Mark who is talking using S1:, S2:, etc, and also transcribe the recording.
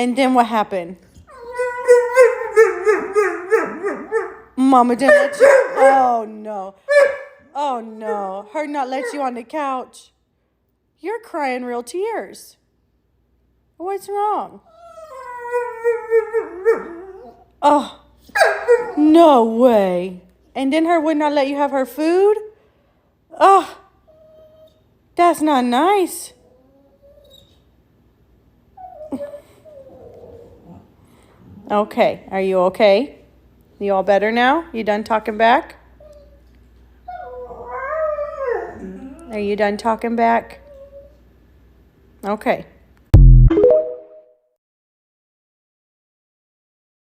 S1: And then what happened? Mama didn't let you. Oh, no. Oh, no. Her not let you on the couch. You're crying real tears. What's wrong? Oh, no way. And then her would not let you have her food? Oh, that's not nice. Okay, are you okay? You all better now? You done talking back? Are you done talking back? Okay.